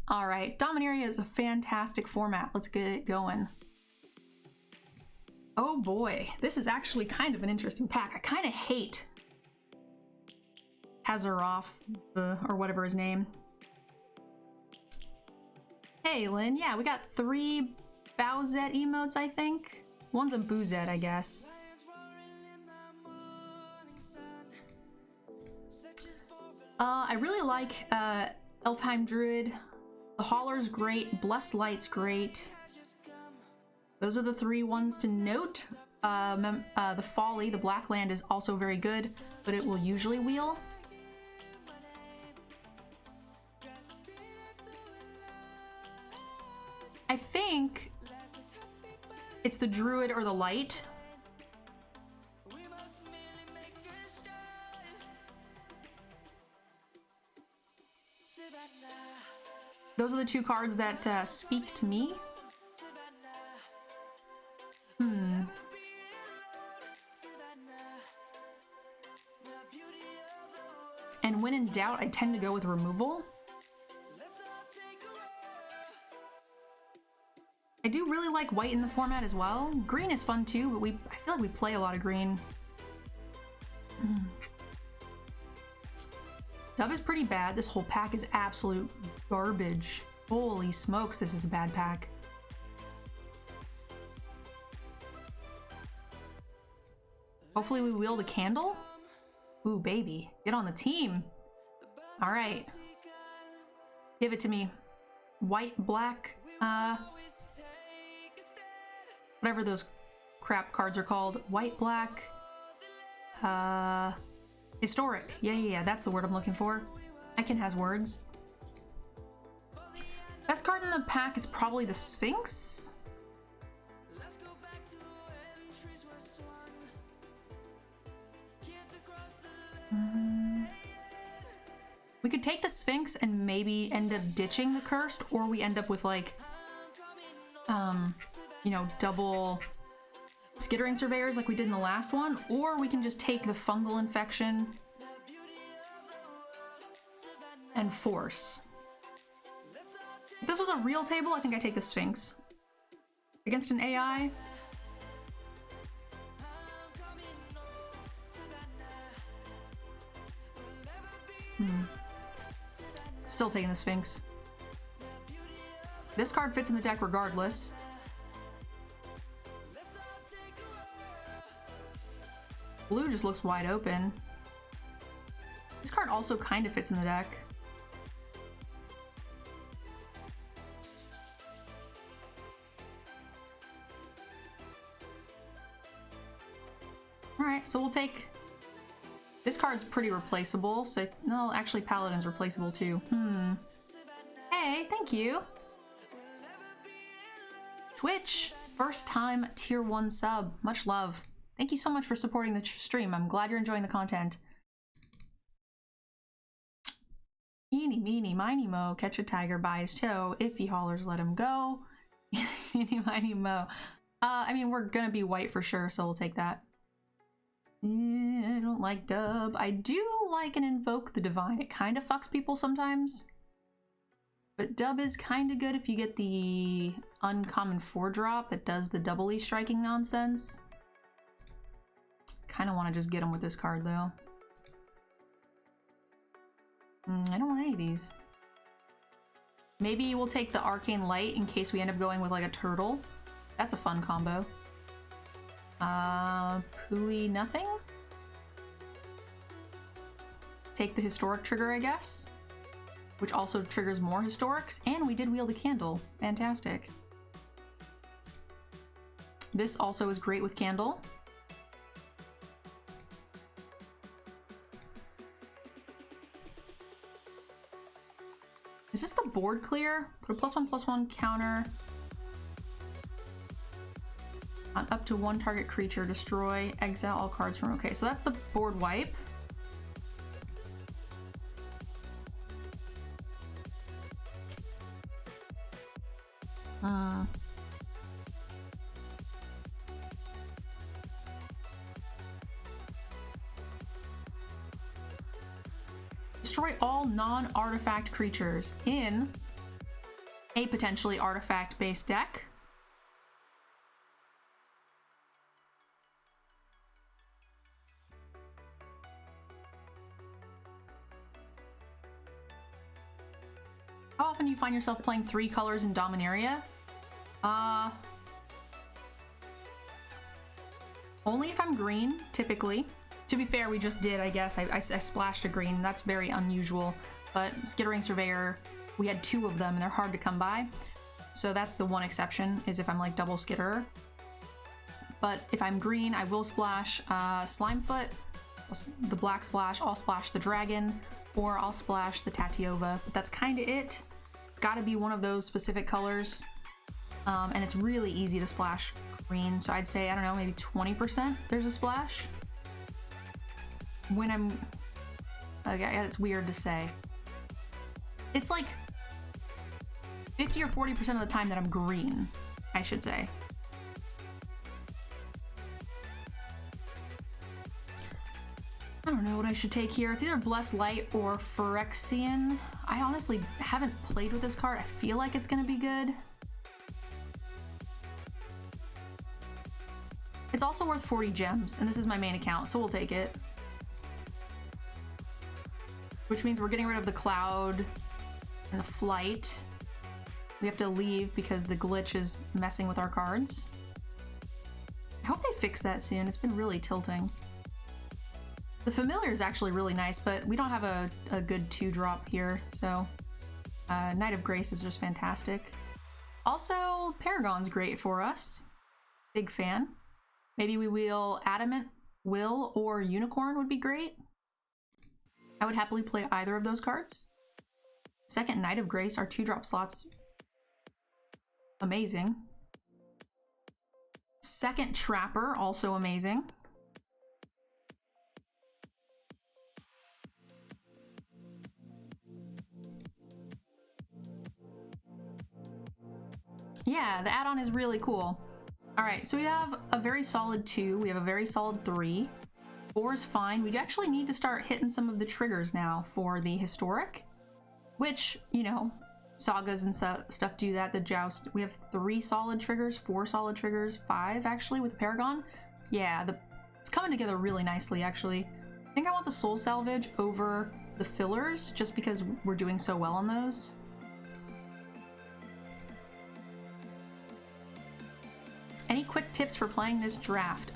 All right, Dominaria is a fantastic format. Let's get it going. Oh boy, this is actually kind of an interesting pack. I kind of hate Azeroth, or whatever his name. Hey, Lynn. Yeah, we got 3 Bowsette emotes, I think. One's a Boozette, I guess. I really like Elfheim Druid. The Hauler's great. Blessed Light's great. Those are the 3 ones to note. The Folly, the Black Land, is also very good, but it will usually wheel. I think it's the Druid or the Light. Those are the 2 cards that speak to me. And when in doubt, I tend to go with removal. I do really like white in the format as well. Green is fun too, but I feel like we play a lot of green. Dub is pretty bad. This whole pack is absolute garbage. Holy smokes, this is a bad pack. Hopefully we wheel the candle. Ooh, baby, get on the team. All right, give it to me. White, black, whatever those crap cards are called. White, black, historic. Yeah, that's the word I'm looking for. Icon has words. Best card in the pack is probably the Sphinx. We could take the Sphinx and maybe end up ditching the Cursed, or we end up with like, you know, double Skittering Surveyors like we did in the last one, or we can just take the Fungal Infection and Force. If this was a real table, I think I take the Sphinx. Against an AI, still taking the Sphinx. This card fits in the deck regardless. Blue just looks wide open. This card also kind of fits in the deck. Alright, so we'll take... This card's pretty replaceable, so... No, actually Paladin's replaceable too. Hey, thank you! Twitch! First time tier 1 sub. Much love. Thank you so much for supporting the stream. I'm glad you're enjoying the content. Eeny, meeny, miny, mo. Catch a tiger by his toe. If he hollers, let him go. Eeny, miny, mo. I mean, we're gonna be white for sure, so we'll take that. I don't like dub. I do like an Invoke the Divine. It kind of fucks people sometimes. But dub is kind of good if you get the uncommon 4-drop that does the doubly striking nonsense. Kind of want to just get them with this card though. I don't want any of these. Maybe we'll take the Arcane Light in case we end up going with like a turtle. That's a fun combo. Pooey nothing? Take the Historic trigger, I guess. Which also triggers more Historics, and we did wield a candle. Fantastic. This also is great with candle. Is this the board clear? Put a +1/+1 counter on up to 1 target creature, destroy, exile all cards from... Okay, so that's the board wipe. Destroy all non-artifact creatures in a potentially artifact-based deck. How often do you find yourself playing 3 colors in Dominaria? Only if I'm green, typically. To be fair, we just did, I guess. I splashed a green. That's very unusual. But Skittering Surveyor, we had 2 of them, and they're hard to come by. So that's the one exception, is if I'm like double Skitterer. But if I'm green, I will splash Slimefoot, the Black Splash, I'll splash the Dragon, or I'll splash the Tatiova. But that's kind of it. It's got to be one of those specific colors. And it's really easy to splash green, so I'd say, I don't know, maybe 20% there's a splash. When I'm... Okay, it's weird to say. It's like 50 or 40% of the time that I'm green, I should say. I don't know what I should take here. It's either Bless Light or Phyrexian. I honestly haven't played with this card. I feel like it's gonna be good. It's also worth 40 gems, and this is my main account, so we'll take it. Which means we're getting rid of the Cloud and the Flight. We have to leave because the glitch is messing with our cards. I hope they fix that soon. It's been really tilting. The Familiar is actually really nice, but we don't have a good 2-drop here, so Knight of Grace is just fantastic. Also, Paragon's great for us. Big fan. Maybe we will Adamant Will or Unicorn would be great. I would happily play either of those cards. Second Knight of Grace, our 2-drop slots. Amazing. Second Trapper, also amazing. Yeah, the add-on is really cool. All right, so we have a very solid 2, we have a very solid 3. 4 is fine. We actually need to start hitting some of the triggers now for the historic, which, you know, sagas and stuff do that, the joust. We have 3 solid triggers, 4 solid triggers, 5 actually with Paragon. Yeah, it's coming together really nicely, actually. I think I want the Soul Salvage over the fillers just because we're doing so well on those. Any quick tips for playing this draft?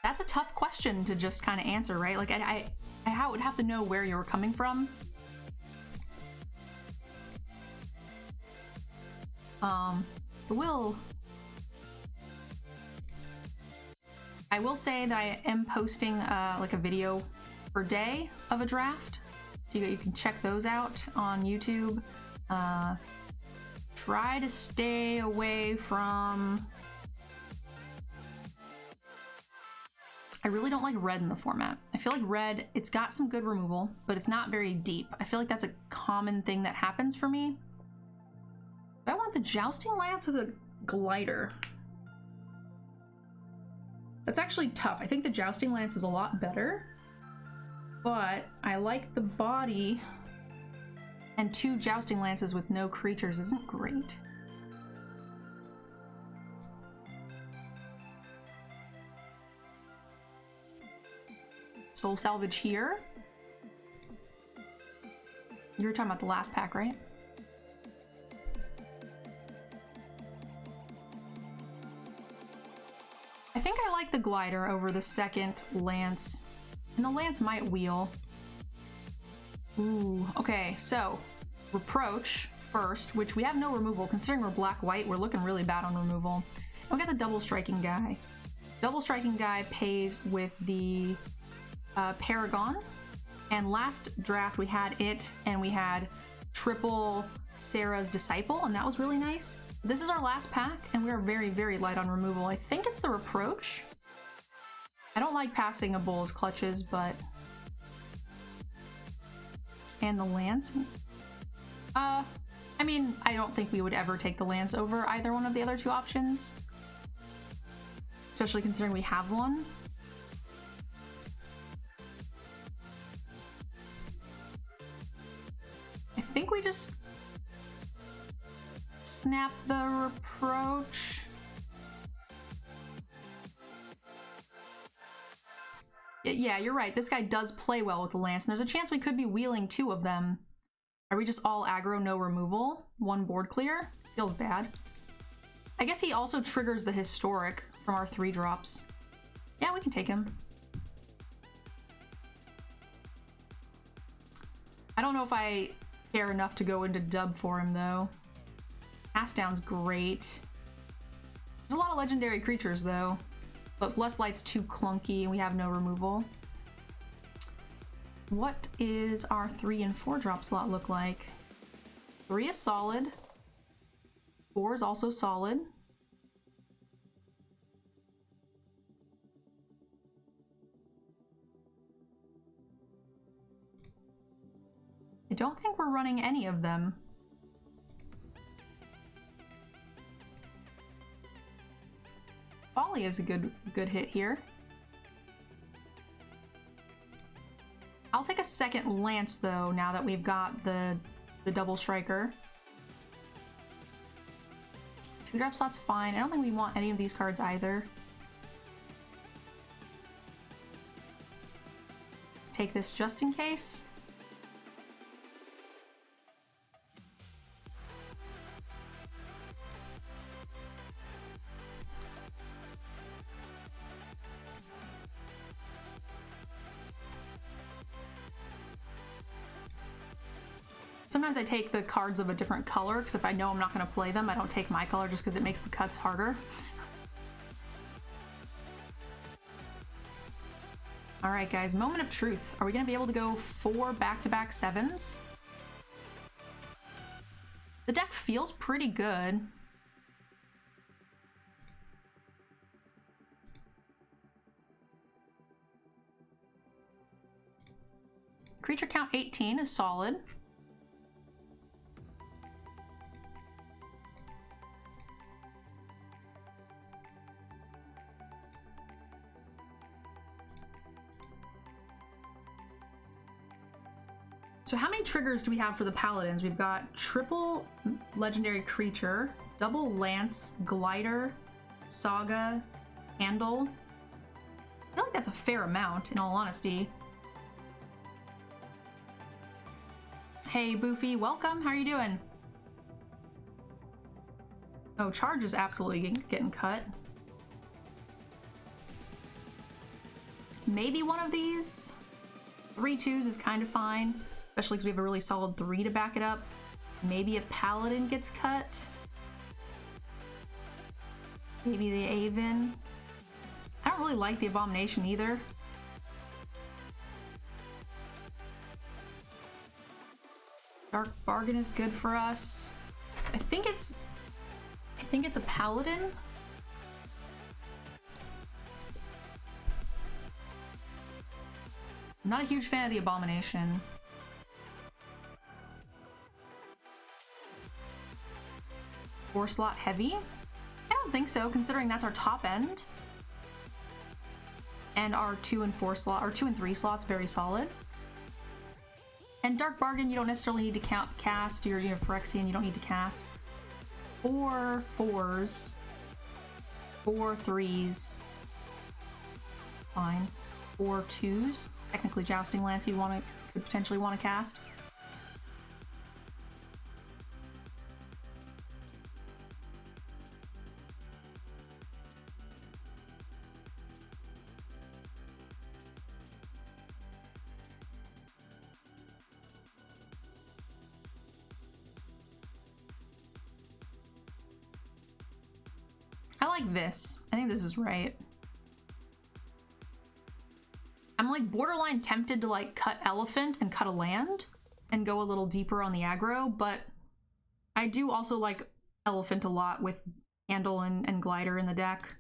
That's a tough question to just kind of answer, right? Like, I would have to know where you were coming from. I will say that I am posting like a video per day of a draft, so you can check those out on YouTube. Try to stay away from... I really don't like red in the format. I feel like red, it's got some good removal, but it's not very deep. I feel like that's a common thing that happens for me. Do I want the Jousting Lance or the Glider? That's actually tough. I think the Jousting Lance is a lot better, but I like the body, and 2 Jousting Lances with no creatures isn't great. Soul Salvage here. You were talking about the last pack, right? I think I like the Glider over the second Lance. And the Lance might wheel. Ooh, okay, so Reproach first, which we have no removal. Considering we're black-white, we're looking really bad on removal. And we got the Double Striking guy. Double Striking guy pays with the Paragon. And last draft we had it, and we had triple Sarah's Disciple, and that was really nice. This is our last pack, and we are very, very light on removal. I think it's the Reproach. I don't like passing a Bull's Clutches, but... And the Lance? I mean, I don't think we would ever take the Lance over either one of the other 2 options. Especially considering we have one. think we just snap the reproach. Yeah, you're right. This guy does play well with the lance, and there's a chance we could be wheeling 2 of them. Are we just all aggro, no removal? 1 board clear? Feels bad. I guess he also triggers the historic from our 3 drops. Yeah, we can take him. I don't know if I care enough to go into dub for him, though. Cast down's great. There's a lot of legendary creatures, though. But Blessed Light's too clunky, and we have no removal. What is our 3 and 4 drop slot look like? 3 is solid. 4 is also solid. I don't think we're running any of them. Folly is a good hit here. I'll take a second lance though, now that we've got the double striker. 2 drop slot's fine. I don't think we want any of these cards either. Take this just in case. Sometimes I take the cards of a different color, because if I know I'm not going to play them, I don't take my color just because it makes the cuts harder. Alright guys, moment of truth. Are we going to be able to go 4 back-to-back 7s? The deck feels pretty good. Creature count 18 is solid. So how many triggers do we have for the paladins? We've got triple legendary creature, double lance, glider, saga, handle. I feel like that's a fair amount, in all honesty. Hey Boofy, welcome. How are you doing? Oh, charge is absolutely getting cut. Maybe one of these. 3 2s is kind of fine. Especially because we have a really solid 3 to back it up. Maybe a paladin gets cut. Maybe the Aven. I don't really like the Abomination either. Dark Bargain is good for us. I think it's a paladin. I'm not a huge fan of the Abomination. Four slot heavy? I don't think so, considering that's our top end. And our 2 and 4 slot, or 2 and 3 slots, very solid. And Dark Bargain, you don't necessarily need to cast. You're Phyrexian, you don't need to cast. 4 4s. 4 3s. Fine. 4 2s. Technically Jousting Lance you could potentially want to cast. I like this. I think this is right. I'm like borderline tempted to like cut Elephant and cut a land and go a little deeper on the aggro, but I do also like Elephant a lot with Handle and Glider in the deck.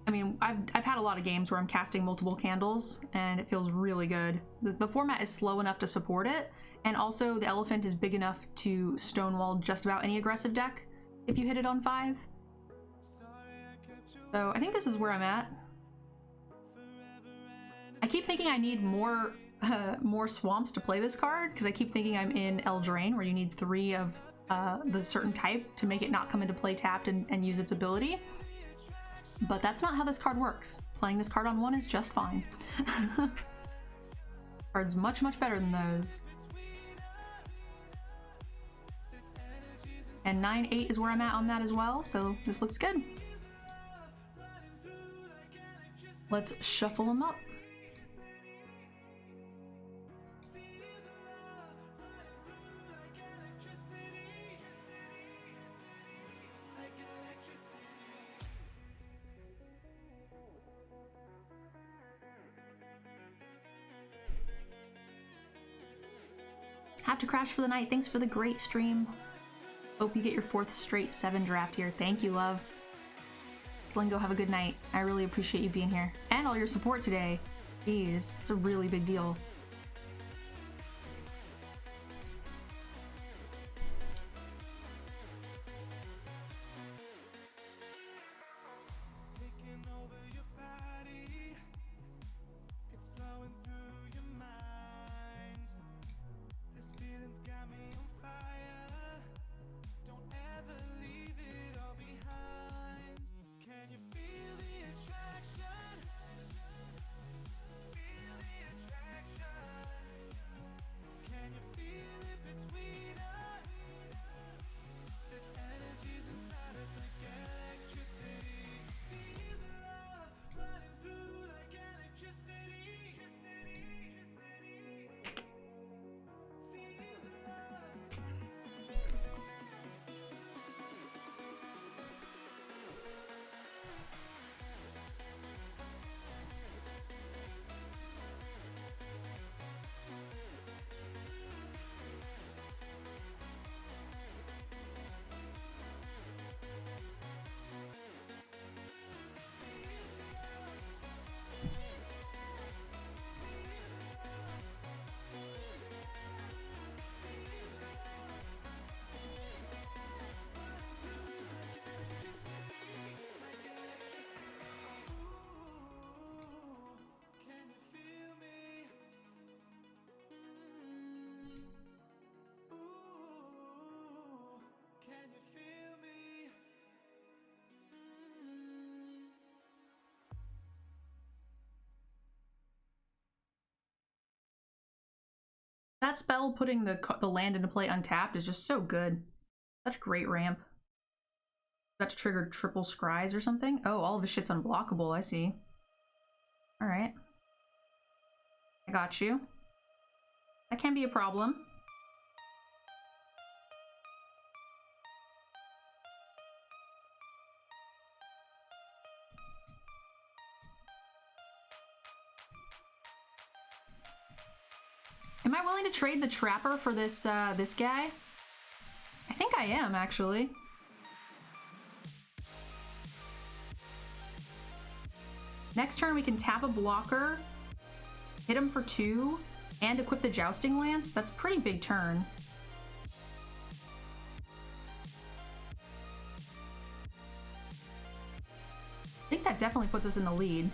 I mean, I've had a lot of games where I'm casting multiple candles and it feels really good. The format is slow enough to support it, and also the Elephant is big enough to stonewall just about any aggressive deck if you hit it on 5. So I think this is where I'm at. I keep thinking I need more swamps to play this card, because I keep thinking I'm in Eldraine, where you need 3 of the certain type to make it not come into play tapped and use its ability. But that's not how this card works. Playing this card on 1 is just fine. Card's much, much better than those. And 9-8 is where I'm at on that as well, so this looks good. Let's shuffle them up. Have to crash for the night. Thanks for the great stream. Hope you get your 4th straight 7 draft here. Thank you, love. Slingo, have a good night. I really appreciate you being here. And all your support today. Jeez, it's a really big deal. That spell putting the land into play untapped is just so good. Such great ramp. Got to trigger triple scries or something? Oh, all of his shit's unblockable, I see. Alright. I got you. That can be a problem. Am I willing to trade the Trapper for this this guy? I think I am, actually. Next turn we can tap a blocker, hit him for 2, and equip the Jousting Lance. That's a pretty big turn. I think that definitely puts us in the lead.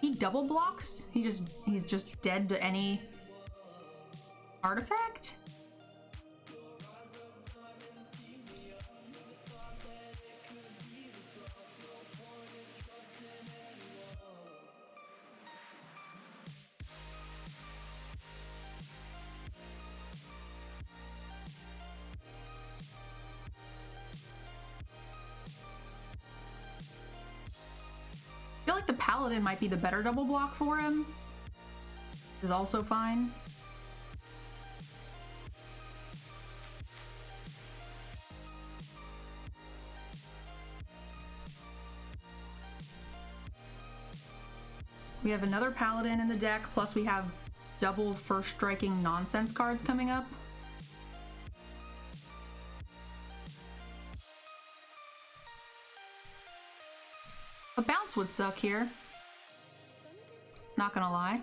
He double blocks? He's just dead to any artifact? I feel like the Paladin might be the better double block for him. Is also fine. We have another Paladin in the deck, plus we have double first striking nonsense cards coming up. A bounce would suck here. Not gonna lie.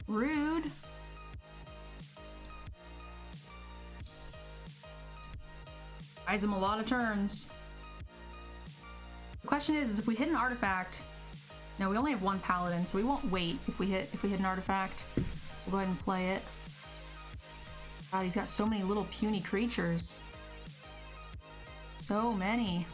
Rude. Buys him a lot of turns. The question is if we hit an artifact. No, we only have one paladin, so we won't wait if we hit an artifact. We'll go ahead and play it. God, he's got so many little puny creatures. So many.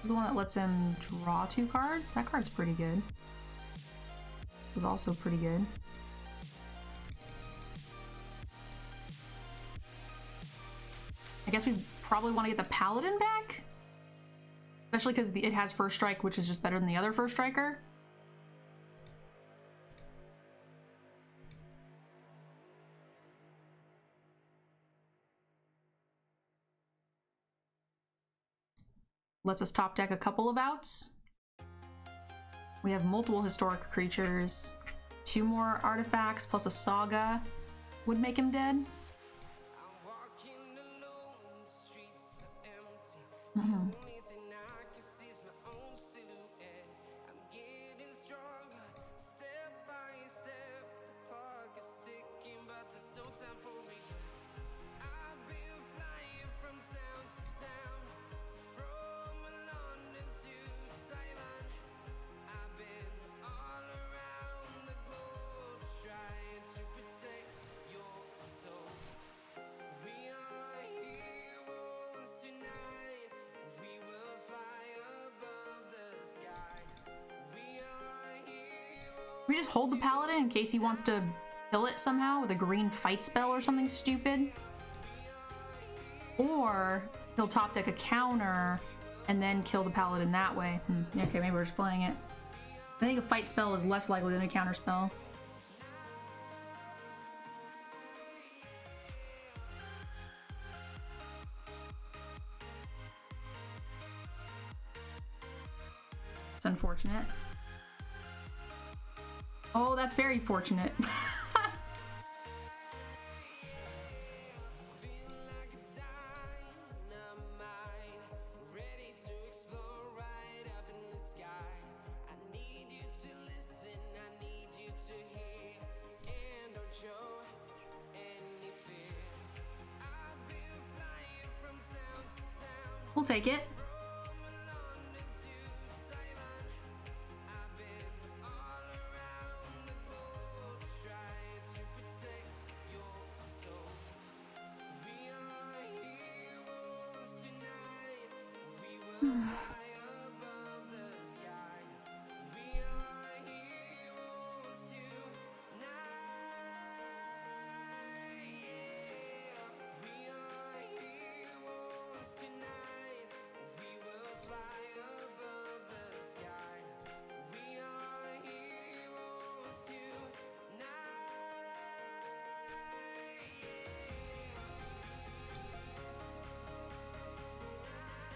The one that lets him draw 2 cards? That card's pretty good. Is also pretty good. I guess we probably want to get the paladin back? Especially because it has first strike, which is just better than the other first striker. Lets us top deck a couple of outs. We have multiple historic creatures. 2 more artifacts plus a saga would make him dead. Mm-hmm. We just hold the paladin in case he wants to kill it somehow with a green fight spell or something stupid. Or he'll top deck a counter and then kill the paladin that way. Okay, maybe we're just playing it. I think a fight spell is less likely than a counter spell. It's unfortunate. Oh, that's very fortunate. We'll take it.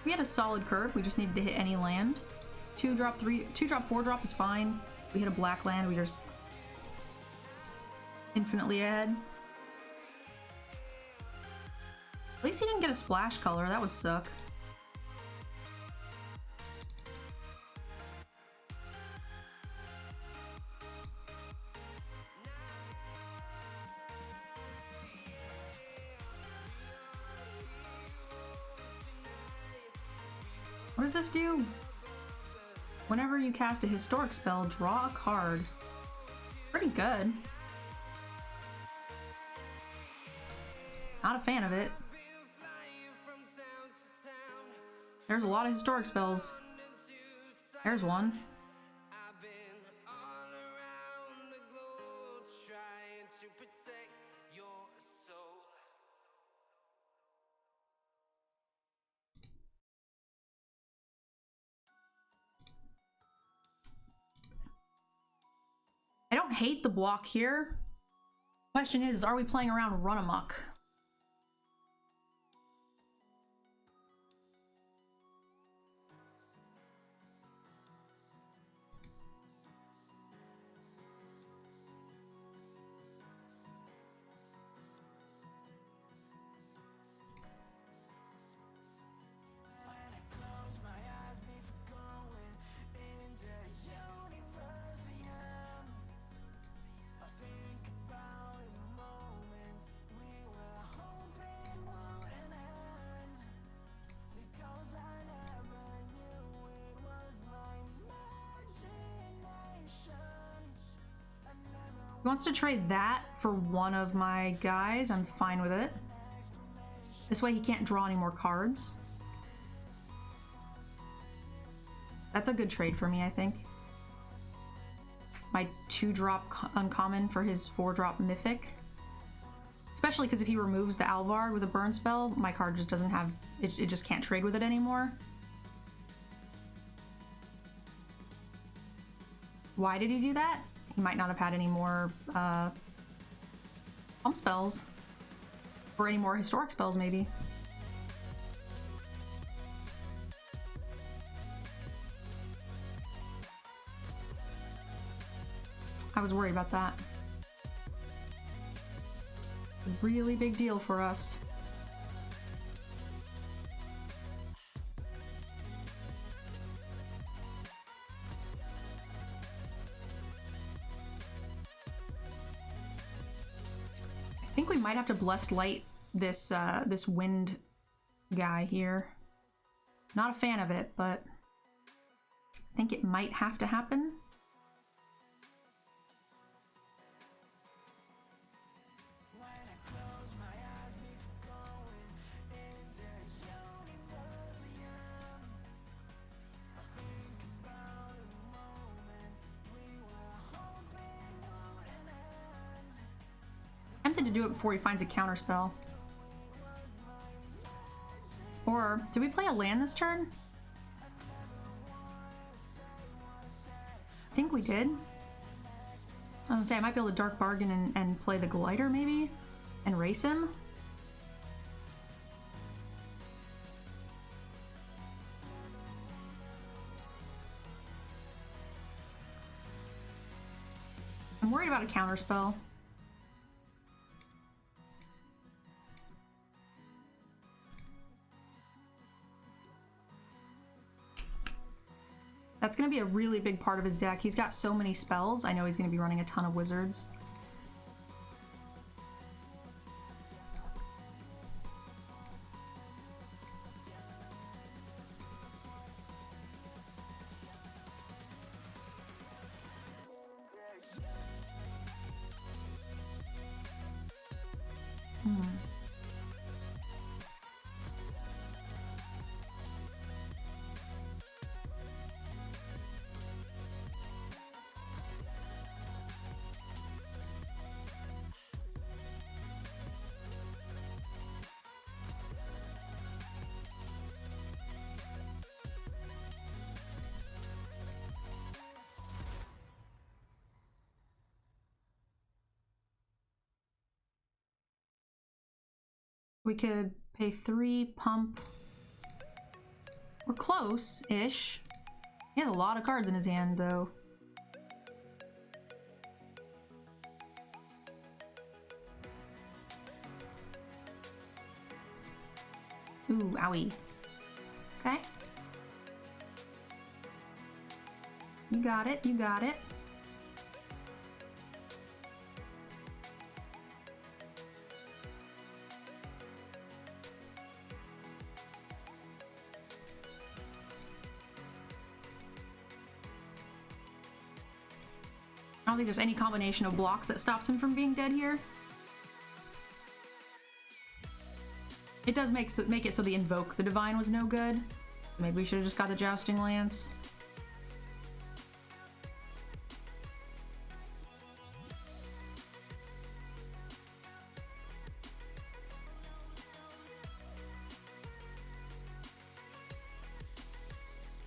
We had a solid curve, we just needed to hit any land. 2-drop, 2-drop, 4-drop is fine. We hit a black land, we just infinitely ahead. At least he didn't get a splash color, that would suck. What does this do? Whenever you cast a historic spell, draw a card. Pretty good. Not a fan of it. There's a lot of historic spells. There's one. I don't hate the block here. Question is, are we playing around Run Amok? He wants to trade that for one of my guys. I'm fine with it. This way he can't draw any more cards. That's a good trade for me, I think. My 2-drop uncommon for his 4-drop mythic. Especially because if he removes the Alvard with a burn spell, my card just doesn't have... It just can't trade with it anymore. Why did he do that? He might not have had any more pump spells. Or any more historic spells, maybe. I was worried about that. Really big deal for us. I think we might have to Blessed Light this this wind guy here. Not a fan of it, but I think it might have to happen. To do it before he finds a counter spell. Or did we play a land this turn? I think we did. I was gonna say I might be able to Dark Bargain and play the Glider maybe and race him. I'm worried about a counter spell. That's going to be a really big part of his deck. He's got so many spells. I know he's going to be running a ton of wizards. We could pay 3, pump. We're close-ish. He has a lot of cards in his hand, though. Ooh, owie. Okay. You got it, you got it. don't think there's any combination of blocks that stops him from being dead here. It does make it so the Invoke the Divine was no good. Maybe we should have just got the Jousting Lance.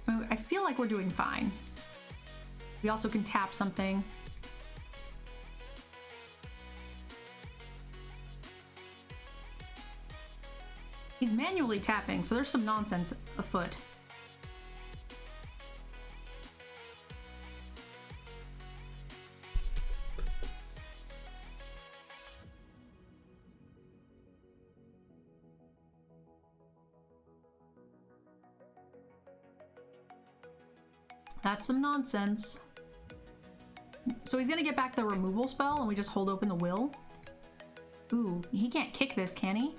I feel like we're doing fine. We also can tap something. He's manually tapping, so there's some nonsense afoot. That's some nonsense. So he's gonna get back the removal spell and we just hold open the will. Ooh, he can't kick this, can he?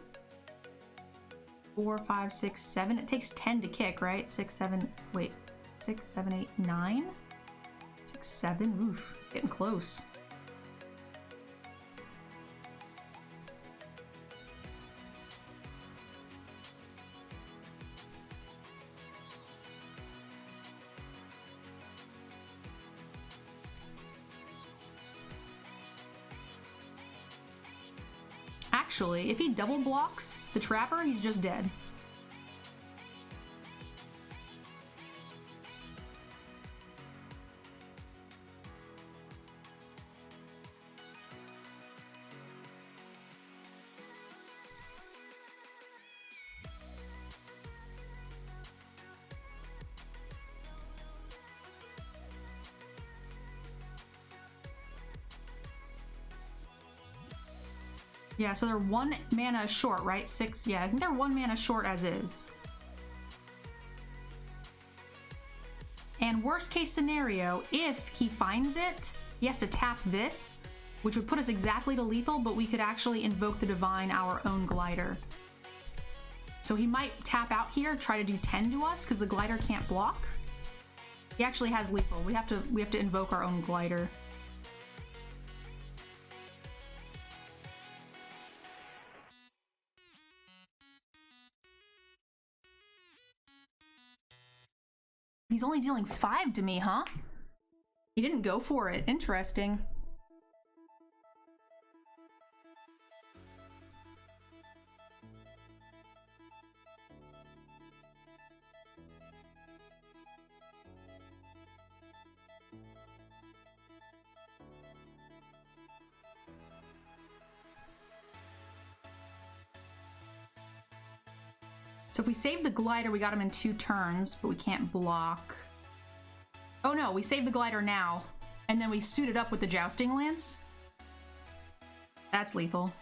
4, 5, 6, 7. It takes 10 to kick, right? 6, 7, wait. 6, 7, 8, 9? 6, 7? Oof, it's getting close. Actually, if he double blocks the Trapper, he's just dead. Yeah, so they're 1 mana short, right? 6, yeah, I think they're 1 mana short as is. And worst case scenario, if he finds it, he has to tap this, which would put us exactly to lethal, but we could actually invoke the Divine, our own Glider. So he might tap out here, try to do 10 to us, because the Glider can't block. He actually has lethal. We have to invoke our own Glider. He's only dealing 5 to me, huh? He didn't go for it. Interesting. So if we save the Glider, we got him in 2 turns, but we can't block. Oh no, we save the Glider now, and then we suit it up with the Jousting Lance. That's lethal.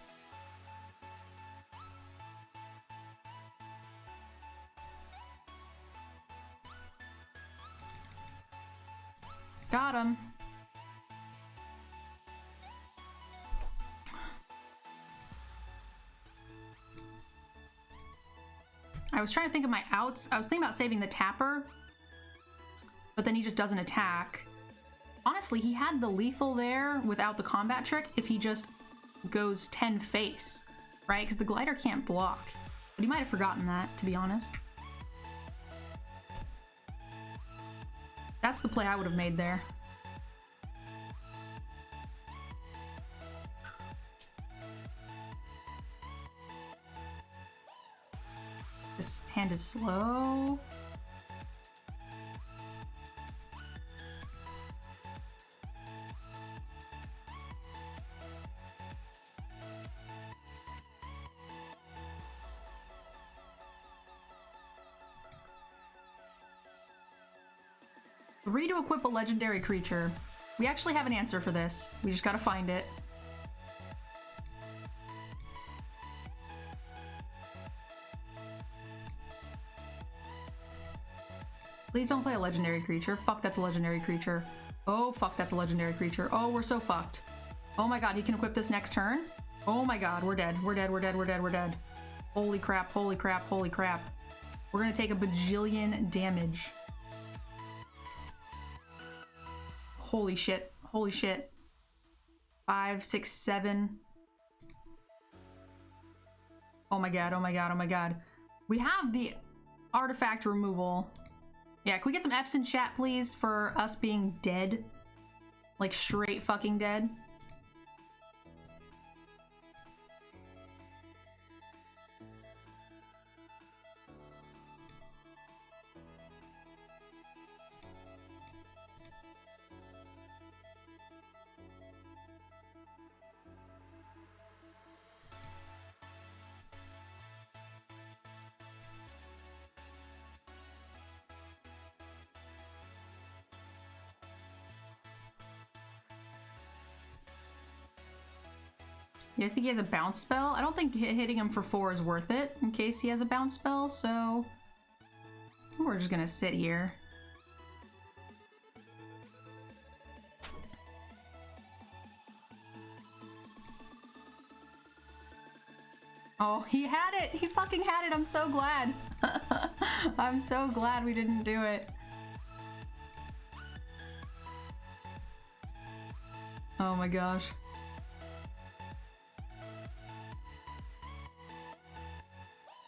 Got him. I was trying to think of my outs. I was thinking about saving the Tapper, but then he just doesn't attack. Honestly, he had the lethal there without the combat trick if he just goes 10 face, right? Because the Glider can't block. But he might have forgotten that, to be honest. That's the play I would have made there. This hand is slow. Three to equip a legendary creature. We actually have an answer for this. We just gotta find it. Please don't play a legendary creature. Fuck, that's a legendary creature. Oh, fuck, that's a legendary creature. Oh, we're so fucked. Oh my god, he can equip this next turn? Oh my god, we're dead. We're dead, we're dead, we're dead, we're dead. Holy crap, holy crap, holy crap. We're gonna take a bajillion damage. Holy shit, holy shit. 5, 6, 7. Oh my god, oh my god, oh my god. We have the artifact removal. Yeah, can we get some F's in chat, please, for us being dead? Like, straight fucking dead? You guys think he has a bounce spell? I don't think hitting him for 4 is worth it in case he has a bounce spell, so we're just gonna sit here. Oh, he had it! He fucking had it! I'm so glad! I'm so glad we didn't do it. Oh my gosh.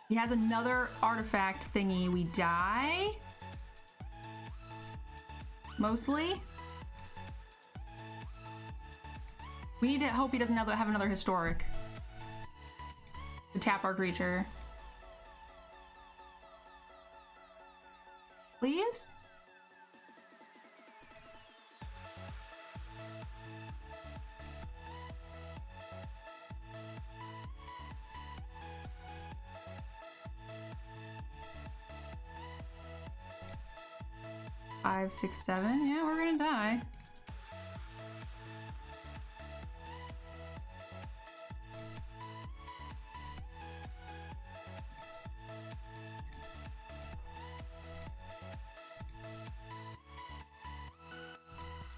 He has another artifact thingy. We die? Mostly? We need to hope he doesn't have another historic. To tap our creature. Please? Five, 6, 7. Yeah, we're gonna die.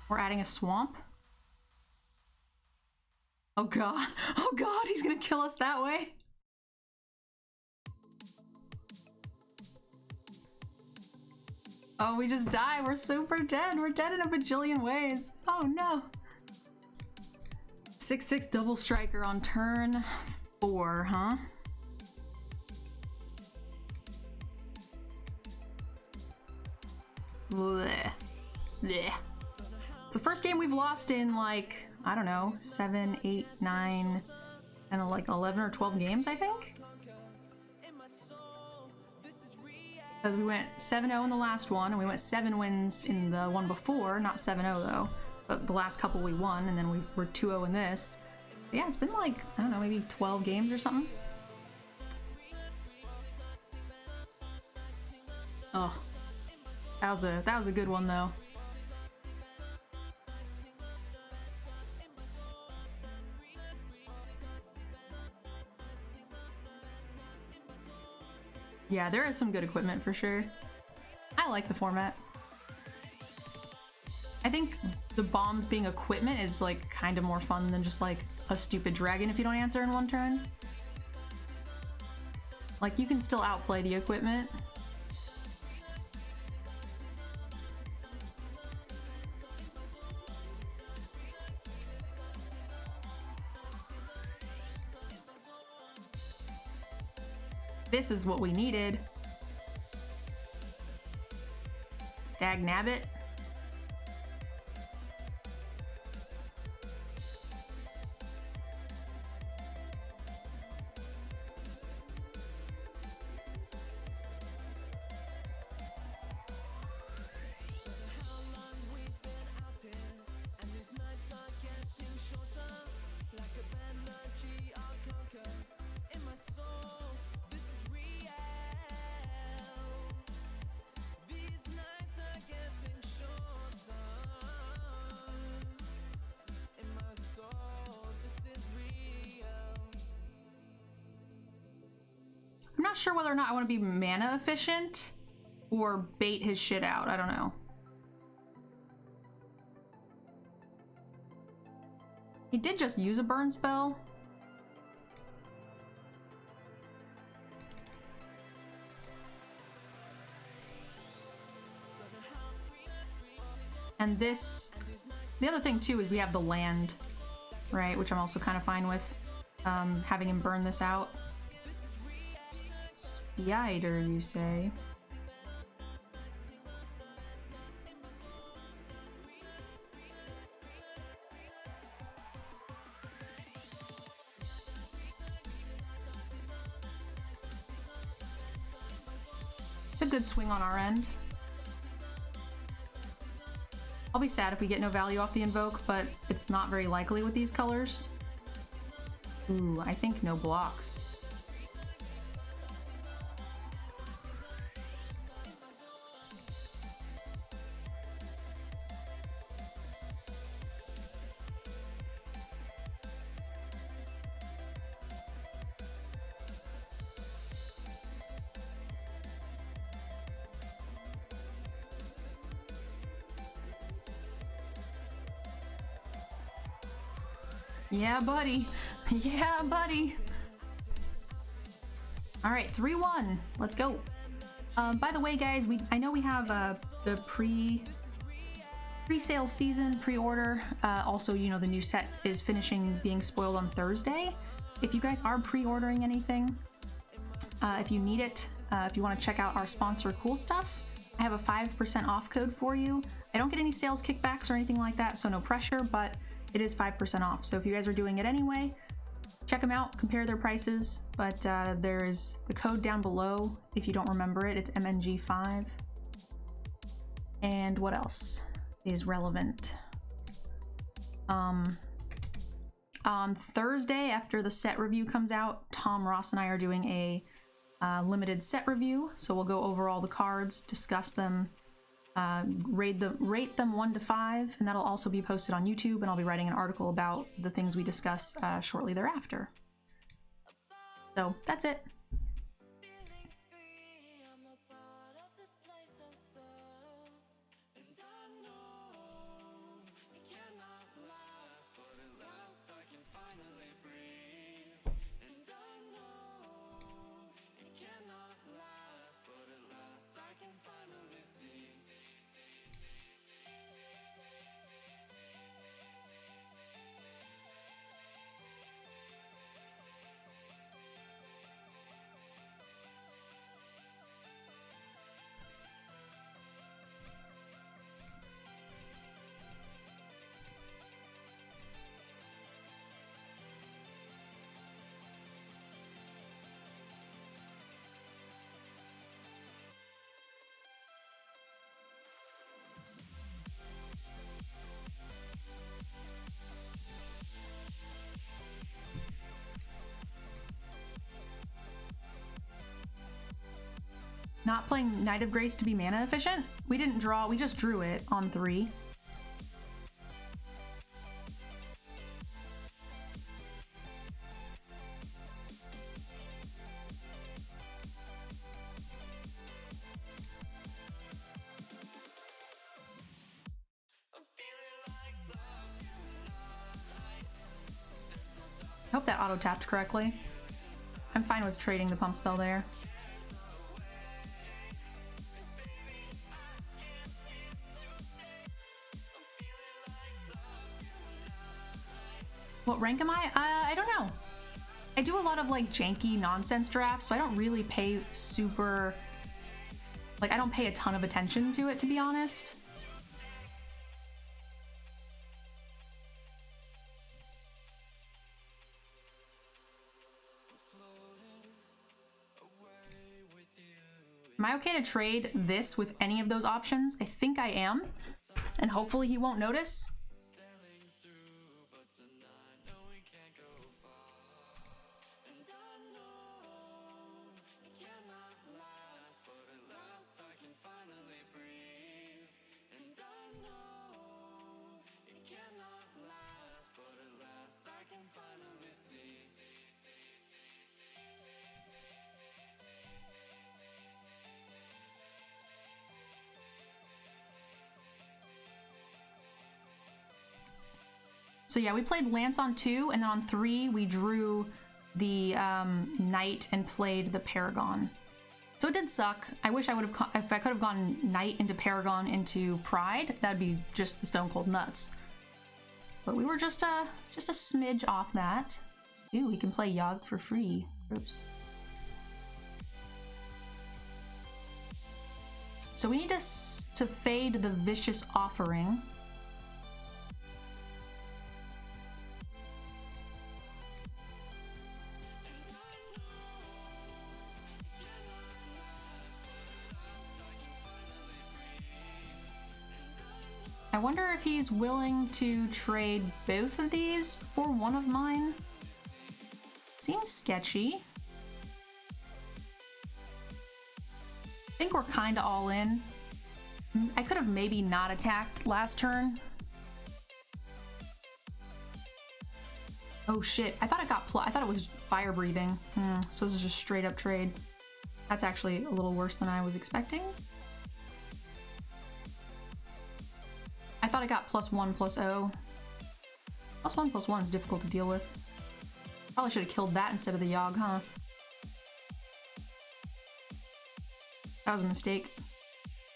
We're adding a swamp. Oh god. Oh god, he's gonna kill us that way. Oh, we just died. We're super dead. We're dead in a bajillion ways. Oh no. 6/6 double striker on turn 4, huh? Blech. Blech. It's the first game we've lost in like, I don't know, 7, 8, 9, and like 11 or 12 games, I think? Because we went 7-0 in the last one, and we went 7 wins in the one before, not 7-0 though, but the last couple we won, and then we were 2-0 in this. But yeah, it's been like, I don't know, maybe 12 games or something. Oh, that was a good one though. Yeah, there is some good equipment for sure. I like the format. I think the bombs being equipment is like kind of more fun than just like a stupid dragon if you don't answer in one turn. Like you can still outplay the equipment. This is what we needed. Dag nabbit. I'm not sure whether or not I want to be mana efficient or bait his shit out. I don't know. He did just use a burn spell. And this, the other thing too is we have the land. right? Which I'm also kind of fine with, having him burn this out. Spider, you say? It's a good swing on our end. I'll be sad if we get no value off the invoke, but it's not very likely with these colors. Ooh, I think no blocks. Yeah, buddy. Yeah, buddy. All right, 3-1. Let's go. By the way, guys, I know we have the pre-sale season, pre-order. Also, you know, the new set is finishing being spoiled on Thursday. If you guys are pre-ordering anything, if you need it, if you want to check out our sponsor, Cool Stuff, I have a 5% off code for you. I don't get any sales kickbacks or anything like that, so no pressure, but it is 5% off. So if you guys are doing it anyway, check them out, compare their prices. But there is the code down below. If you don't remember it, it's MNG5. And what else is relevant? On Thursday, after the set review comes out, Tom, Ross, and I are doing a limited set review. So we'll go over all the cards, discuss them, rate them 1 to 5, and that'll also be posted on YouTube, and I'll be writing an article about the things we discuss shortly thereafter. So that's it. Not playing Knight of Grace to be mana efficient? We didn't draw, we just drew it on 3. I hope that auto-tapped correctly. I'm fine with trading the pump spell there. What rank am I? I don't know. I do a lot of like janky nonsense drafts, so I don't really pay super... Like, I don't pay a ton of attention to it, to be honest. Am I okay to trade this with any of those options? I think I am, and hopefully he won't notice. So yeah, we played Lance on 2, and then on 3 we drew the Knight and played the Paragon. So it did suck. I wish I would have, if I could have gone Knight into Paragon into Pride, that'd be just the stone cold nuts. but we were just a smidge off that. Ooh, we can play Yogg for free. Oops. So we need to fade the Vicious Offering. I wonder if he's willing to trade both of these for one of mine. Seems sketchy. I think we're kind of all in. I could have maybe not attacked last turn. Oh shit, I thought I thought it was fire breathing. So this is just straight up trade. That's actually a little worse than I was expecting. I thought I got +1/+0. +1/+1 is difficult to deal with. Probably should have killed that instead of the Yogg, huh? That was a mistake.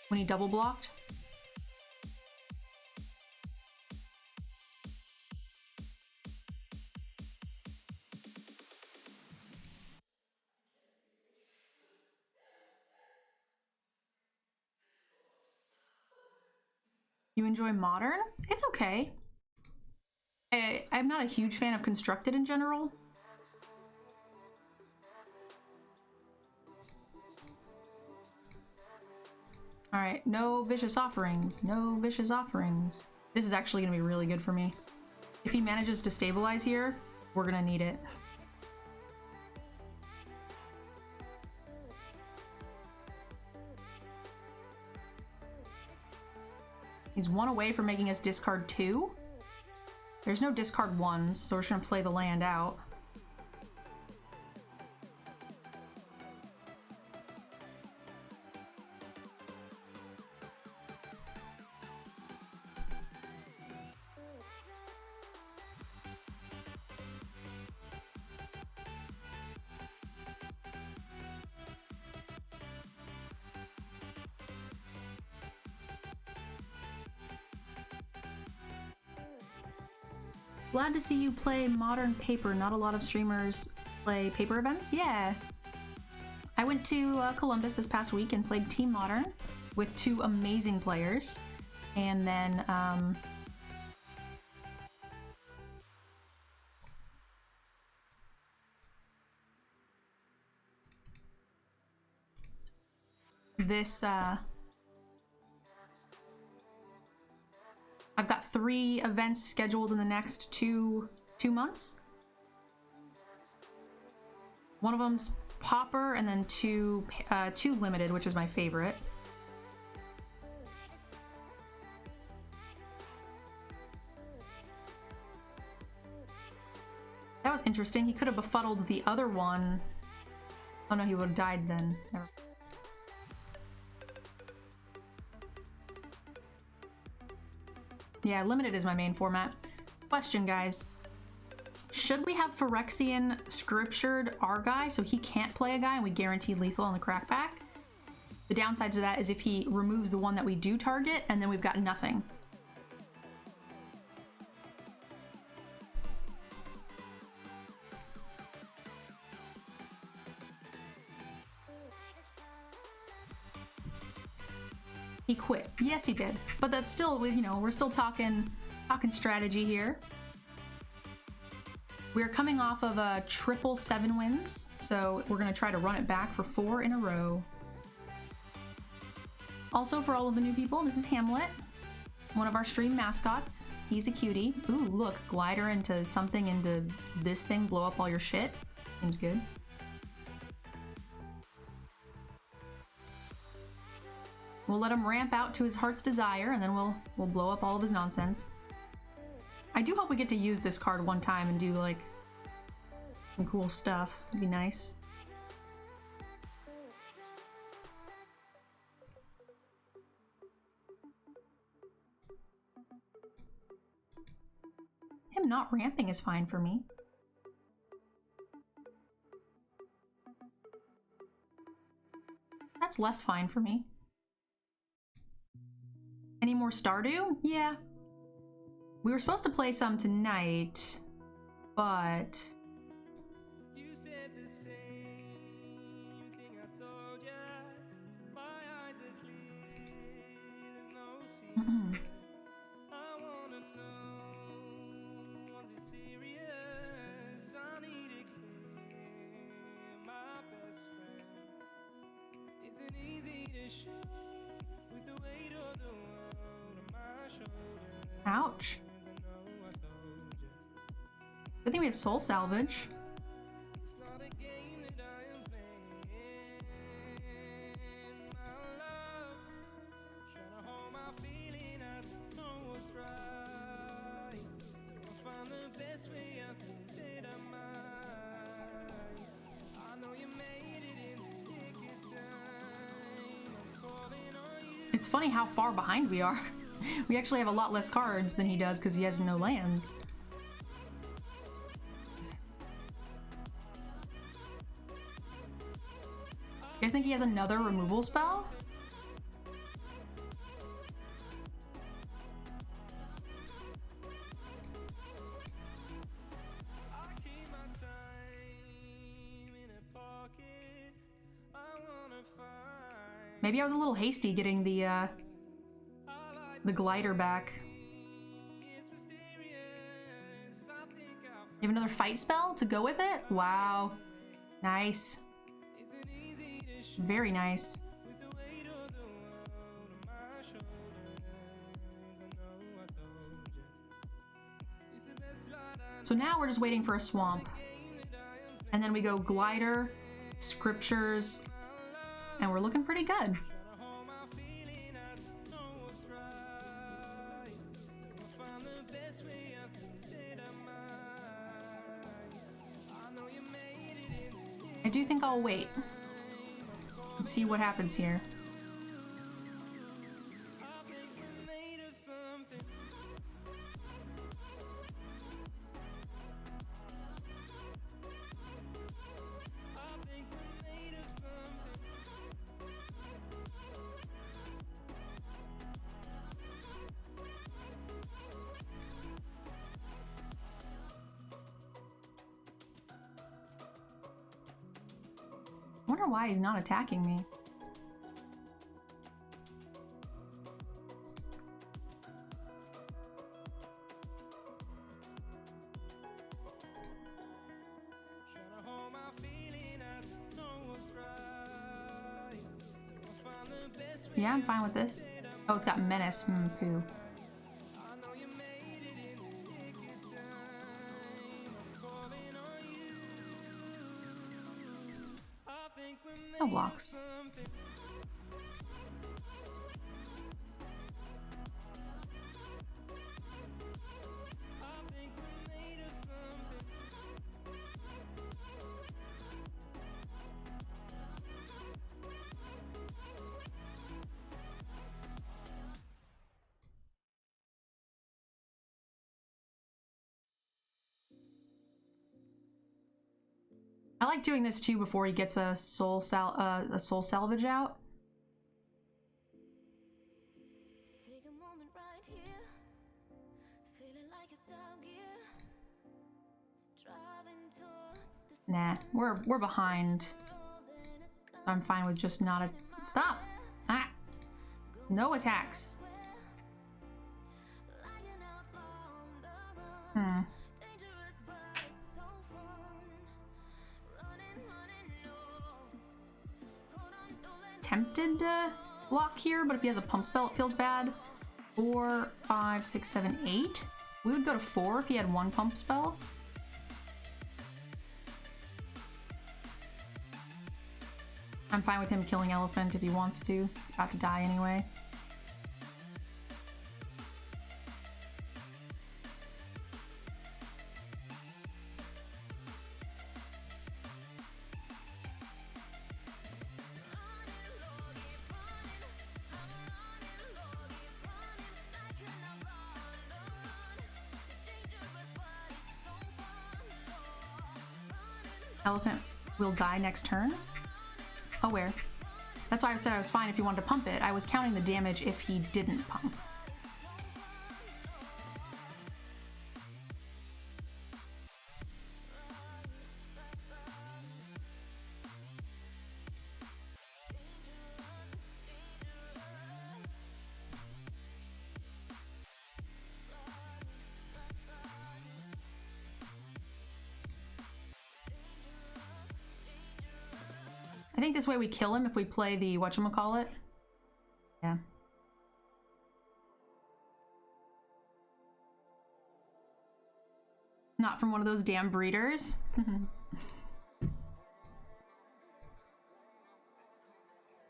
When he double blocked. You enjoy Modern? It's okay. I'm not a huge fan of Constructed in general. Alright, no Vicious Offerings. No Vicious Offerings. This is actually going to be really good for me. If he manages to stabilize here, we're going to need it. He's one away from making us discard 2. There's no discard 1s, so we're just gonna play the land out. Glad to see you play Modern Paper. Not a lot of streamers play paper events. Yeah. I went to Columbus this past week and played Team Modern with 2 amazing players. And then, I've got 3 events scheduled in the next two months. One of them's Pauper, and then two limited, which is my favorite. That was interesting. He could have befuddled the other one. Oh no, he would have died then. Never. Yeah, limited is my main format. Question, guys. Should we have Phyrexian scriptured our guy so he can't play a guy and we guarantee lethal on the crackback? The downside to that is if he removes the one that we do target and then we've got nothing. He quit. Yes, he did. But that's still, you know, we're still talking strategy here. We're coming off of a triple 7 wins, so we're gonna try to run it back for 4 in a row. Also, for all of the new people, this is Hamlet, one of our stream mascots. He's a cutie. Ooh, look, glider into something, into this thing, blow up all your shit. Seems good. We'll let him ramp out to his heart's desire, and then we'll blow up all of his nonsense. I do hope we get to use this card one time and do, like, some cool stuff. It'd be nice. Him not ramping is fine for me. That's less fine for me. Any more Stardew? Yeah. We were supposed to play some tonight, but ouch. I think we have soul salvage. It's funny how far behind we are. We actually have a lot less cards than he does because he has no lands. You guys think he has another removal spell? Maybe I was a little hasty getting the glider back. You have another fight spell to go with it? Wow. Nice. Very nice. So now we're just waiting for a swamp. And then we go glider, scriptures, and we're looking pretty good. I do think I'll wait and see what happens here. I wonder why he's not attacking me. Yeah, I'm fine with this. Oh, it's got menace. Poo. No blocks. I like doing this too before he gets a soul salvage out. Take a moment right here, feeling like it's out here, driving towards the Nah, we're behind. I'm fine with just not a stop. Ah, no attacks. Tempted to block here, but if he has a pump spell, it feels bad. 4, 5, 6, 7, 8. We would go to 4 if he had one pump spell. I'm fine with him killing Elephant if he wants to. He's about to die anyway. Elephant will die next turn. Oh, where? That's why I said I was fine if he wanted to pump it. I was counting the damage if he didn't pump. I think this way we kill him if we play the whatchamacallit. Yeah. Not from one of those damn breeders.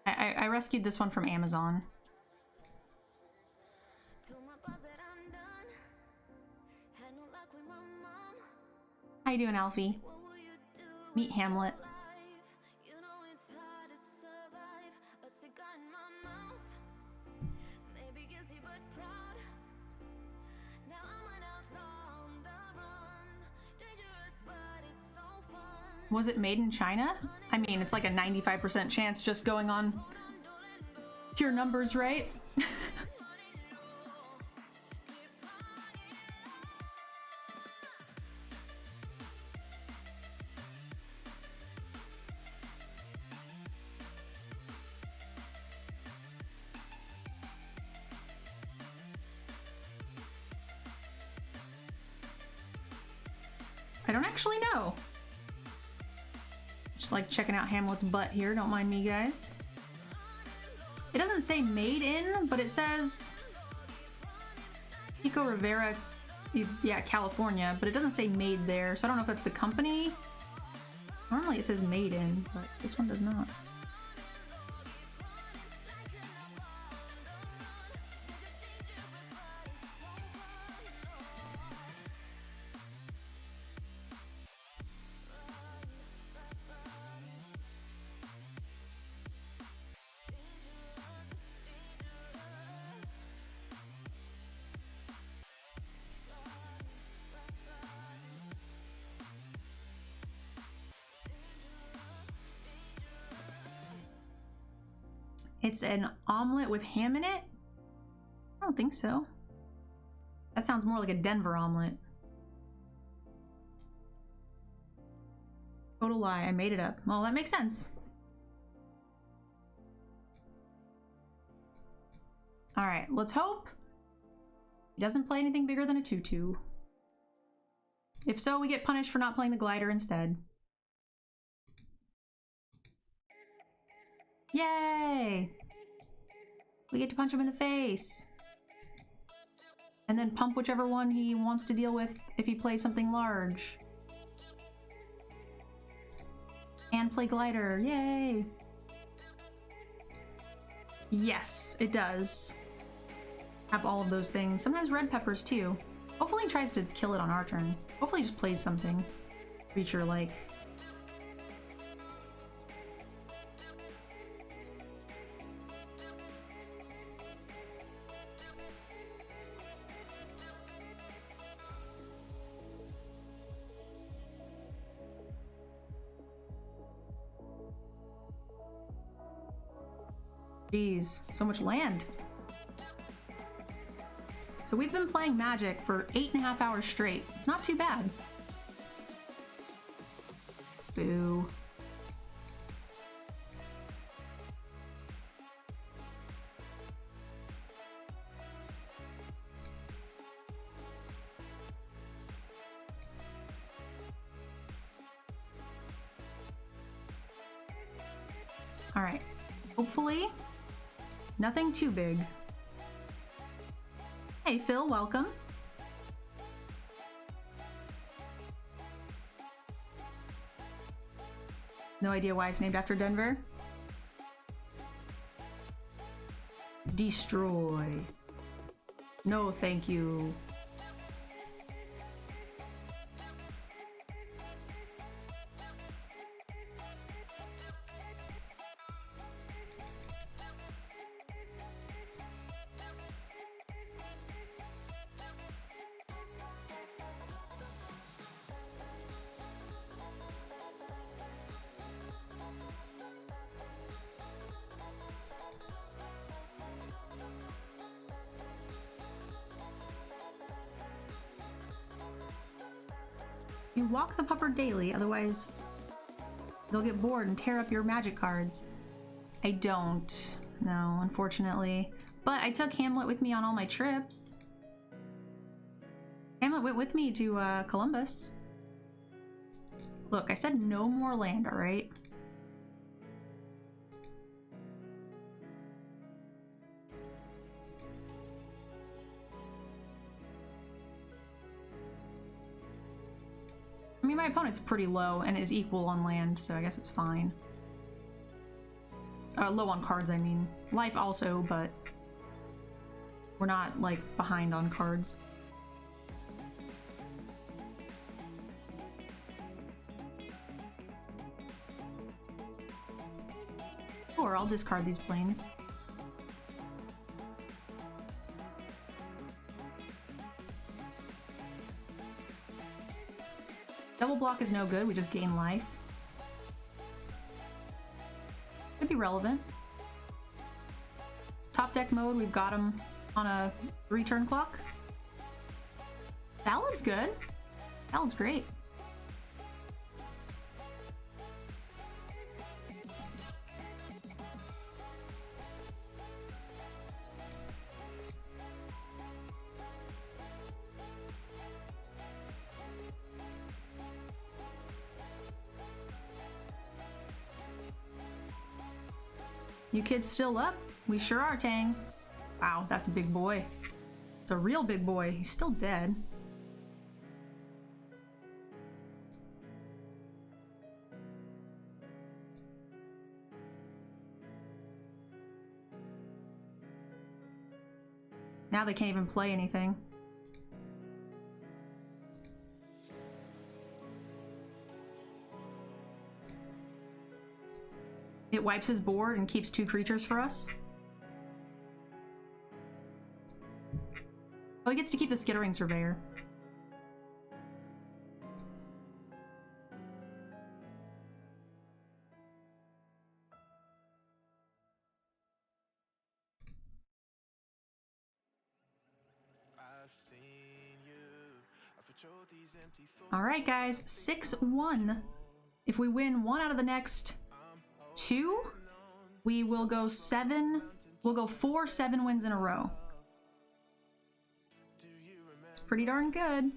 I rescued this one from Amazon. How you doing, Alfie? Meet Hamlet. Was it made in China? I mean, it's like a 95% chance just going on pure numbers, right? I don't actually know. Just like checking out Hamlet's butt here, don't mind me, guys. It doesn't say made in, but it says Pico Rivera, yeah, California, but it doesn't say made there, so I don't know if that's the company. Normally it says made in, but this one does not. It's an omelet with ham in it? I don't think so. That sounds more like a Denver omelet. Total lie, I made it up. Well, that makes sense. Alright, let's hope he doesn't play anything bigger than a 2/2. If so, we get punished for not playing the glider instead. Yay! We get to punch him in the face. And then pump whichever one he wants to deal with if he plays something large. And play glider, yay! Yes, it does. Have all of those things. Sometimes red peppers too. Hopefully he tries to kill it on our turn. Hopefully he just plays something. Creature like. Jeez, so much land. So we've been playing Magic for 8.5 hours straight. It's not too bad. Boo. All right, hopefully nothing too big. Hey Phil, welcome. No idea why it's named after Denver. Destroy. No, thank you. You walk the pupper daily, otherwise they'll get bored and tear up your magic cards. I don't. No, unfortunately. But I took Hamlet with me on all my trips. Hamlet went with me to Columbus. Look, I said no more land, alright? mean, my opponent's pretty low and is equal on land, so I guess it's fine. Low on cards, I mean. Life also, but we're not, like, behind on cards. Or I'll discard these planes. Double block is no good, we just gain life. Could be relevant. Top deck mode, we've got him on a 3-turn clock. Salad's good. Salad's great. You kids still up? We sure are, Tang. Wow, that's a big boy. It's a real big boy. He's still dead. Now they can't even play anything. It wipes his board and keeps 2 creatures for us. Oh, he gets to keep the Skittering Surveyor. Alright guys, 6-1. If we win 1 out of the next 2, we will go 7. We'll go 4 7 wins in a row. It's pretty darn good.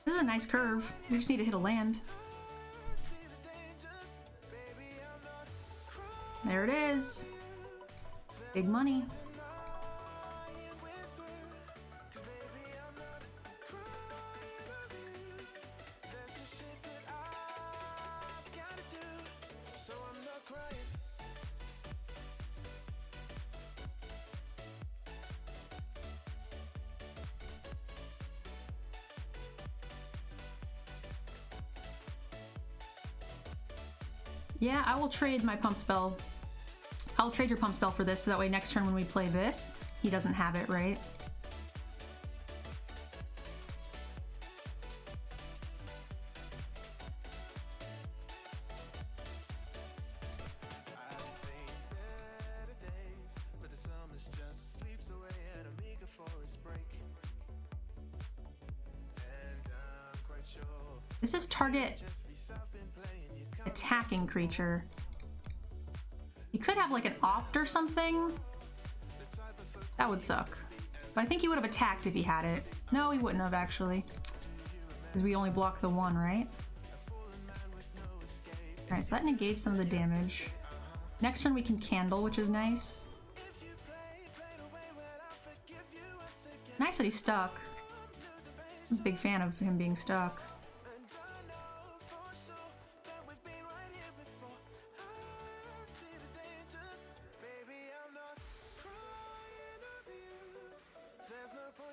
This is a nice curve. We just need to hit a land. There it is. Big money. Yeah, I will trade my pump spell. I'll trade your pump spell for this, so that way next turn when we play this, he doesn't have it, right? This is target attacking creature. You could have like an opt or something. That would suck. But I think he would have attacked if he had it. No, he wouldn't have actually. Because we only block the 1, right? Alright, so that negates some of the damage. Next turn we can candle, which is nice. Nice that he's stuck. I'm a big fan of him being stuck.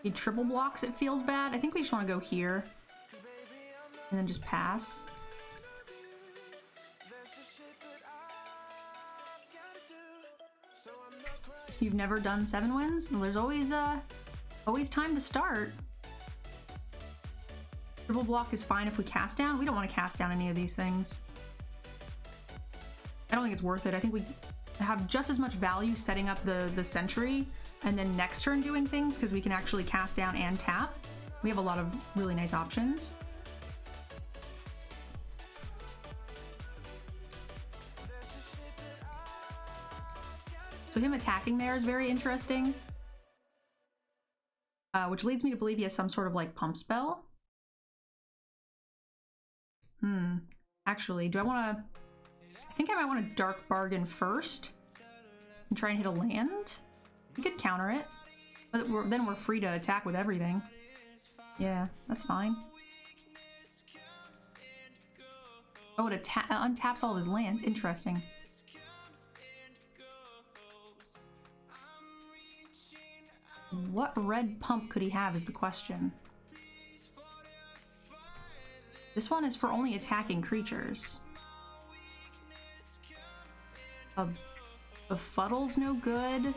He triple blocks, it feels bad. I think we just want to go here and then just pass. You've never done 7 wins? Well, there's always time to start. Triple block is fine if we cast down. We don't want to cast down any of these things. I don't think it's worth it. I think we have just as much value setting up the sentry and then next turn doing things, because we can actually cast down and tap. We have a lot of really nice options. So him attacking there is very interesting. Which leads me to believe he has some sort of like pump spell. Actually, do I want to... I think I might want to Dark Bargain first and try and hit a land. We could counter it, but then we're free to attack with everything. Yeah, that's fine. Oh, it untaps all of his lands. Interesting. What red pump could he have is the question. This one is for only attacking creatures. A befuddle's no good.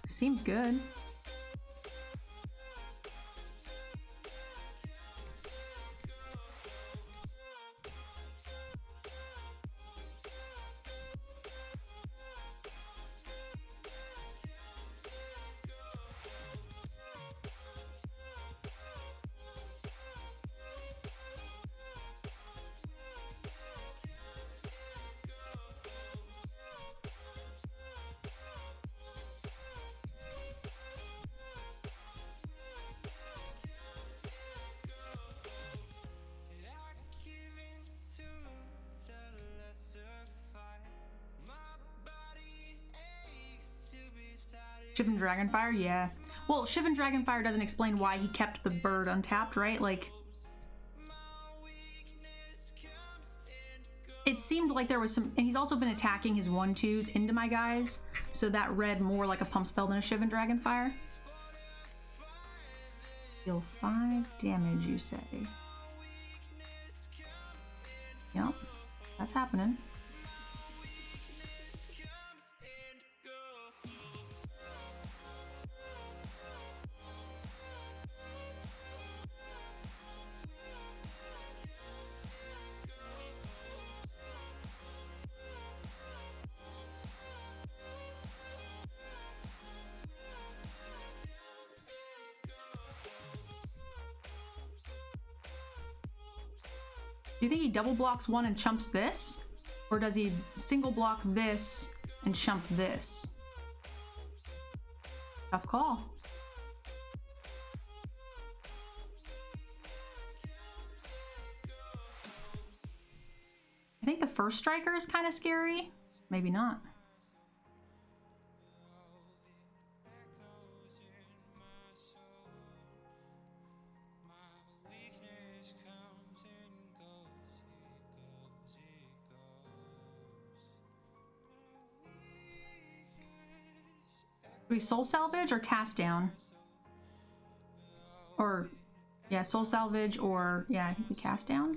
Seems good. Shivan Dragonfire, yeah. Well, Shivan Dragonfire doesn't explain why he kept the bird untapped, right? Like, it seemed like there was some, and he's also been attacking his 1/2s into my guys, so that read more like a pump spell than a Shivan Dragonfire. Deal 5 damage, you say? Yep, that's happening. Do you think he double blocks one and chumps this? Or does he single block this and chump this? Tough call. I think the first striker is kind of scary. Maybe not. Do we soul salvage or cast down? Or, yeah, soul salvage or, yeah, I think we cast down.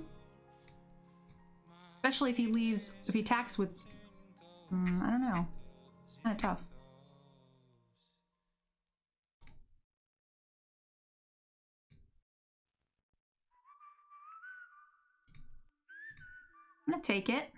Especially if he leaves, if he attacks with, I don't know. Kind of tough. I'm gonna take it.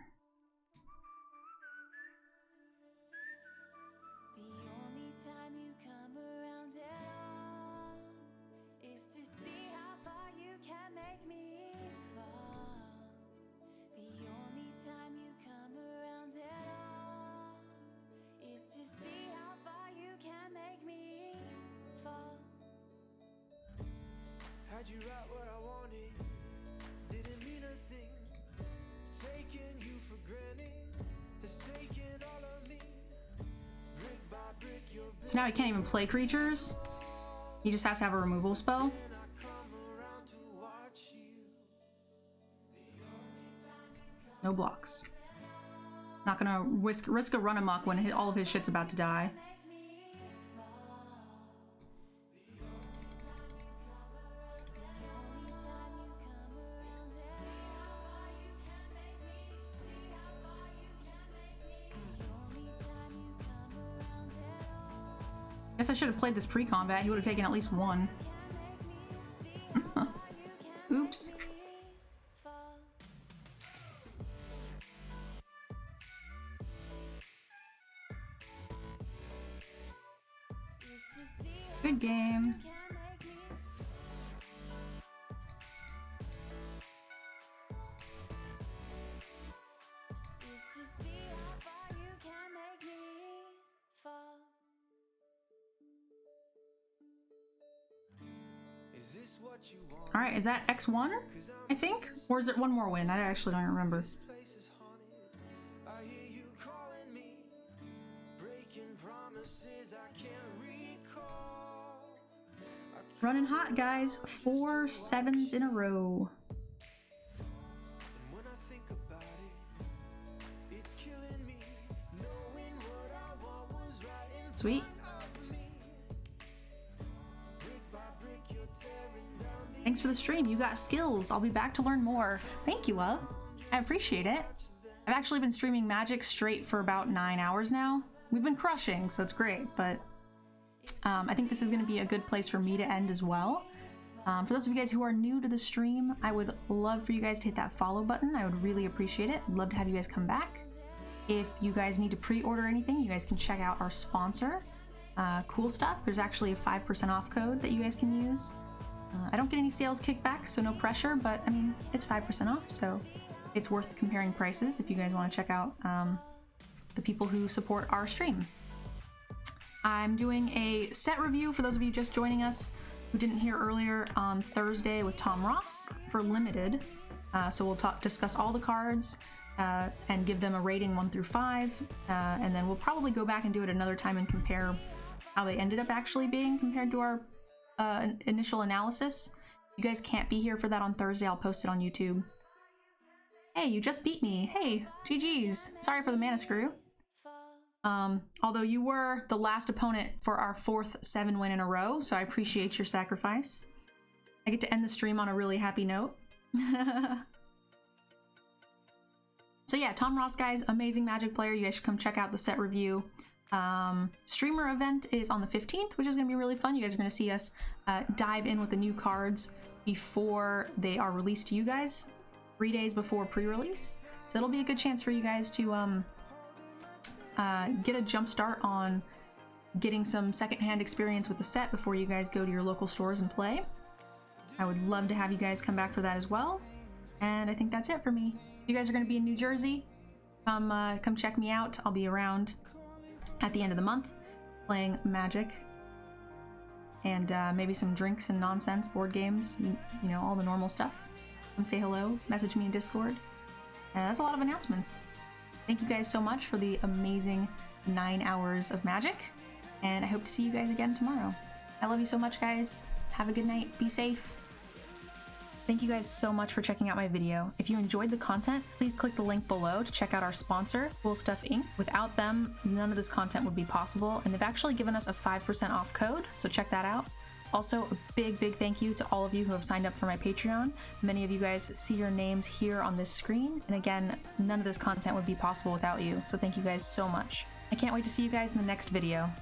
You right where I wanted, didn't mean a thing. Taking you for granted has taken all of me. Brick by brick, so now he can't even play creatures. He just has to have a removal spell. No blocks. Not gonna risk a run amok when all of his shit's about to die. Guess I should have played this pre-combat. He would have taken at least one. Oops. Good game. All right, is that X1, I think? Or is it one more win? I actually don't remember. Place is haunted. I hear you calling me, breaking promises I can't recall. Running hot, guys. 4 7s in a row. And when I think about it, it's killing me, knowing what I want was right in Sweet. front of me. Brick by brick, you're tearing down the Thanks for the stream. You got skills. I'll be back to learn more. Thank you, love. I appreciate it. I've actually been streaming Magic straight for about 9 hours now. We've been crushing, so it's great, but I think this is going to be a good place for me to end as well. For those of you guys who are new to the stream, I would love for you guys to hit that follow button. I would really appreciate it. I'd love to have you guys come back. If you guys need to pre-order anything, you guys can check out our sponsor, Cool Stuff. There's actually a 5% off code that you guys can use. I don't get any sales kickbacks, so no pressure, but I mean, it's 5% off, so it's worth comparing prices if you guys want to check out the people who support our stream. I'm doing a set review for those of you just joining us who didn't hear earlier on Thursday with Tom Ross for Limited. So we'll discuss all the cards and give them a rating 1 through 5, and then we'll probably go back and do it another time and compare how they ended up actually being compared to our initial analysis. You guys can't be here for that on Thursday. I'll post it on YouTube. Hey, you just beat me. Hey, GG's. Sorry for the mana screw. Although you were the last opponent for our 4th 7 win in a row, so I appreciate your sacrifice. I get to end the stream on a really happy note. So yeah, Tom Ross, guys, amazing Magic player. You guys should come check out the set review. Streamer event is on the 15th, which is going to be really fun. You guys are going to see us dive in with the new cards before they are released to you guys, 3 days before pre-release. So it'll be a good chance for you guys to get a jump start on getting some secondhand experience with the set before you guys go to your local stores and play. I would love to have you guys come back for that as well. And I think that's it for me. If you guys are going to be in New Jersey, come check me out. I'll be around at the end of the month playing Magic and maybe some drinks and nonsense, board games, you know, all the normal stuff. Come say hello, message me in Discord. That's a lot of announcements. Thank you guys so much for the amazing 9 hours of Magic, and I hope to see you guys again tomorrow. I love you so much, guys. Have a good night. Be safe. Thank you guys so much for checking out my video. If you enjoyed the content, please click the link below to check out our sponsor, Cool Stuff Inc. Without them, none of this content would be possible, and they've actually given us a 5% off code, so check that out. Also, a big thank you to all of you who have signed up for my Patreon. Many of you guys see your names here on this screen, and again, none of this content would be possible without you, so thank you guys so much. I can't wait to see you guys in the next video.